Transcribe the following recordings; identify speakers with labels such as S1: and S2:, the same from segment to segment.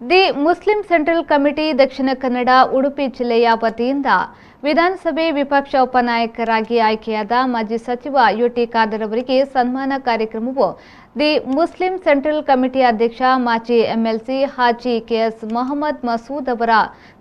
S1: The Muslim central committee Dakshina Kannada Udupi ಜಿಲ್ಲೆಯ ವತಿಯಿಂದ ವಿಧಾನಸಭೆ ವಿಪಕ್ಷ ಉಪನಾಯಕರಾಗಿ ಆಯ್ಕೆಯಾದ ಮಾಜಿ ಸಚಿವ ಯುಟಿ ಖಾದರ್ ಅವರಿಗೆ ಸನ್ಮಾನ ಕಾರ್ಯಕ್ರಮವು ದಿ ಮುಸ್ಲಿಂ ಸೆಂಟ್ರಲ್ ಕಮಿಟಿ ಅಧ್ಯಕ್ಷ ಮಾಜಿ ಎಂಎಲ್ಸಿ ಹಾಜಿ ಕೆಎಸ್ ಮೊಹಮ್ಮದ್ ಮಸೂದ್ ಅವರ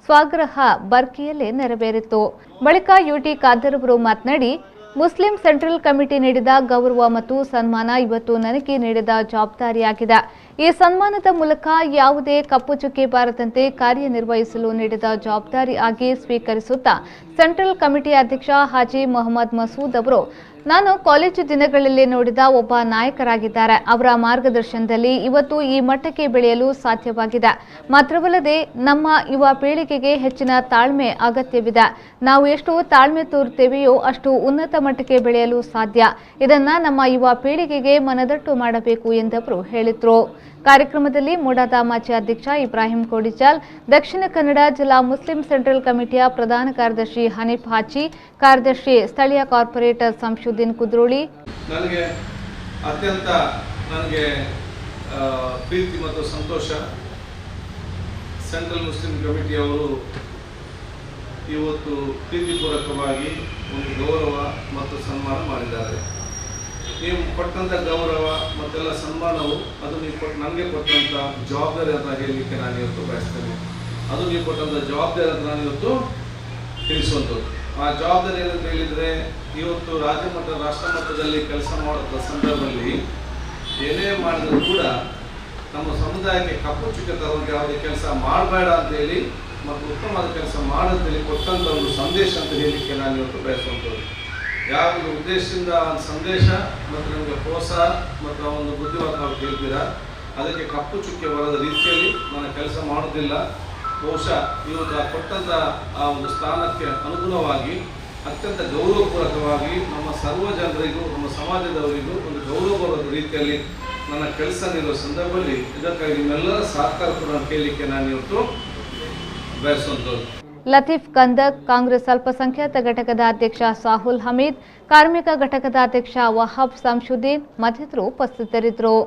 S1: ಸ್ವಗೃಹ ಬರ್ಕಿಯಲ್ಲಿ ನೆರವೇರಿತು। ಬಳಿಕ ಯುಟಿ ಖಾದರ್ ಅವರು ಮಾತನಾಡಿ, ಮುಸ್ಲಿಂ ಸೆಂಟ್ರಲ್ ಕಮಿಟಿ ನೀಡಿದ ಗೌರವ ಮತ್ತು ಸನ್ಮಾನ ಇವತ್ತು ನನಗೆ ನೀಡಿದ ಜವಾಬ್ದಾರಿಯಾಗಿದೆ। ಈ ಸನ್ಮಾನದ ಮೂಲಕ ಯಾವುದೇ ಕಪ್ಪು ಚುಕ್ಕೆ ಬಾರದಂತೆ ಕಾರ್ಯನಿರ್ವಹಿಸಲು ನೀಡಿದ ಜವಾಬ್ದಾರಿ ಆಗಿ ಸ್ವೀಕರಿಸುತ್ತಾ ಸೆಂಟ್ರಲ್ ಕಮಿಟಿ ಅಧ್ಯಕ್ಷ ಹಾಜಿ ಮೊಹಮ್ಮದ್ ಮಸೂದ್ ಅವರು ನಾನು ಕಾಲೇಜು ದಿನಗಳಲ್ಲಿ ನೋಡಿದ ಒಬ್ಬ ನಾಯಕರಾಗಿದ್ದಾರೆ। ಅವರ ಮಾರ್ಗದರ್ಶನದಲ್ಲಿ ಇವತ್ತು ಈ ಮಟ್ಟಕ್ಕೆ ಬೆಳೆಯಲು ಸಾಧ್ಯವಾಗಿದೆ। ಮಾತ್ರವಲ್ಲದೆ ನಮ್ಮ ಯುವ ಪೀಳಿಗೆಗೆ ಹೆಚ್ಚಿನ ತಾಳ್ಮೆ ಅಗತ್ಯವಿದೆ। ನಾವು ಎಷ್ಟು ತಾಳ್ಮೆ ತೋರುತ್ತೇವೆಯೋ ಅಷ್ಟು ಉನ್ನತ ಮಟ್ಟಕ್ಕೆ ಬೆಳೆಯಲು ಸಾಧ್ಯ। ಇದನ್ನ ನಮ್ಮ ಯುವ ಪೀಳಿಗೆಗೆ ಮನದಟ್ಟು ಮಾಡಬೇಕು ಎಂದವರು ಹೇಳಿದರು। ಕಾರ್ಯಕ್ರಮದಲ್ಲಿ ಮೂಡಾದ ಮಾಜಿ ಅಧ್ಯಕ್ಷ ಇಬ್ರಾಹಿಂ ಕೋಡಿಚಾಲ್, ದಕ್ಷಿಣ ಕನ್ನಡ ಜಿಲ್ಲಾ ಮುಸ್ಲಿಂ ಸೆಂಟ್ರಲ್ ಕಮಿಟಿಯ ಪ್ರಧಾನ ಕಾರ್ಯದರ್ಶಿ ಹನೀಫ್ ಹಾಜಿ, ಕಾರ್ಯದರ್ಶಿ ಸ್ಥಳೀಯ ಕಾರ್ಪೊರೇಟರ್ ಸಂಶುದ್ದೀನ್ ಕುದ್ರೋಳಿ,
S2: ನನಗೆ ಅತ್ಯಂತ ಪ್ರೀತಿ ಮತ್ತು ಸಂತೋಷ, ಸೆಂಟ್ರಲ್ ಮುಸ್ಲಿಂ ಕಮಿಟಿಯವರು ಇವತ್ತು ಪ್ರೀತಿಪೂರ್ವಕವಾಗಿ ಒಂದು ಗೌರವ ಮತ್ತು ಸನ್ಮಾನ ಮಾಡಿದ್ದಾರೆ। ನೀವು ಕೊಟ್ಟಂಥ ಗೌರವ ಮತ್ತೆಲ್ಲ ಸನ್ಮಾನವು ಅದು ನೀವು ನನಗೆ ಕೊಟ್ಟಂಥ ಜವಾಬ್ದಾರಿ ಅಂತ ಹೇಳಲಿಕ್ಕೆ ನಾನು ಇವತ್ತು ಬಯಸ್ತೇನೆ। ಅದು ನೀವು ಕೊಟ್ಟಂಥ ಜವಾಬ್ದಾರಿ ಅಂತ ನಾನು ಇವತ್ತು ತಿಳಿಸುವಂಥದ್ದು। ಆ ಜವಾಬ್ದಾರಿ ಏನಂತ ಹೇಳಿದರೆ, ಇವತ್ತು ರಾಜ್ಯ ಮಟ್ಟ ರಾಷ್ಟ್ರ ಮಟ್ಟದಲ್ಲಿ ಕೆಲಸ ಮಾಡುವ ಸಂದರ್ಭದಲ್ಲಿ ಏನೇ ಮಾಡಿದರೂ ಕೂಡ ನಮ್ಮ ಸಮುದಾಯಕ್ಕೆ ಕಪ್ಪು ಚುಕ್ಕೆ ತರುವಂತೆ ಯಾವುದೇ ಕೆಲಸ ಮಾಡಬೇಡ ಅಂತೇಳಿ ಮತ್ತು ಉತ್ತಮವಾದ ಕೆಲಸ ಮಾಡಂತೇಳಿ ಕೊಟ್ಟಂಥ ಒಂದು ಸಂದೇಶ ಅಂತ ಹೇಳಲಿಕ್ಕೆ ನಾನು ಇವತ್ತು ಬಯಸುವಂಥದ್ದು। ಯಾವ ಒಂದು ಉದ್ದೇಶದಿಂದ ಒಂದು ಸಂದೇಶ ಮತ್ತು ನಮಗೆ ಪ್ರೋತ್ಸಾಹ ಮತ್ತು ಒಂದು ಬುದ್ಧಿವಾದ ನಾವು ಕೇಳ್ತೀರಾ, ಅದಕ್ಕೆ ಕಪ್ಪು ಚುಕ್ಕೆ ಬರದ ರೀತಿಯಲ್ಲಿ ನಾನು ಕೆಲಸ ಮಾಡೋದಿಲ್ಲ। ಬಹುಶಃ ಇವತ್ತು ಕೊಟ್ಟಂಥ ಆ ಒಂದು ಸ್ಥಾನಕ್ಕೆ ಅನುಗುಣವಾಗಿ ಅತ್ಯಂತ ಗೌರವಪೂರ್ವಕವಾಗಿ ನಮ್ಮ ಸರ್ವ ಜನರಿಗೂ ನಮ್ಮ ಸಮಾಜದವರಿಗೂ ಒಂದು ಗೌರವ ಬರೋದ ರೀತಿಯಲ್ಲಿ ನನ್ನ ಕೆಲಸ ನೀಡುವ ಸಂದರ್ಭದಲ್ಲಿ ಇದಕ್ಕಾಗಿ ನಿಮ್ಮೆಲ್ಲರ ಸಹಕಾರ ಕೂಡ ಕೇಳಲಿಕ್ಕೆ ನಾನು ಇವತ್ತು ಬಯಸುವಂಥದ್ದು।
S1: ಲತೀಫ್ ಕಂದಕ್, ಕಾಂಗ್ರೆಸ್ ಅಲ್ಪಸಂಖ್ಯಾತ ಘಟಕದ ಅಧ್ಯಕ್ಷ ಸಾಹುಲ್ ಹಮೀದ್, ಕಾರ್ಮಿಕ ಘಟಕದ ಅಧ್ಯಕ್ಷ ವಹಾಬ್ ಸಂಶುದ್ದೀನ್ ಮತ್ತಿತರರು ಉಪಸ್ಥಿತರಿದ್ದರು।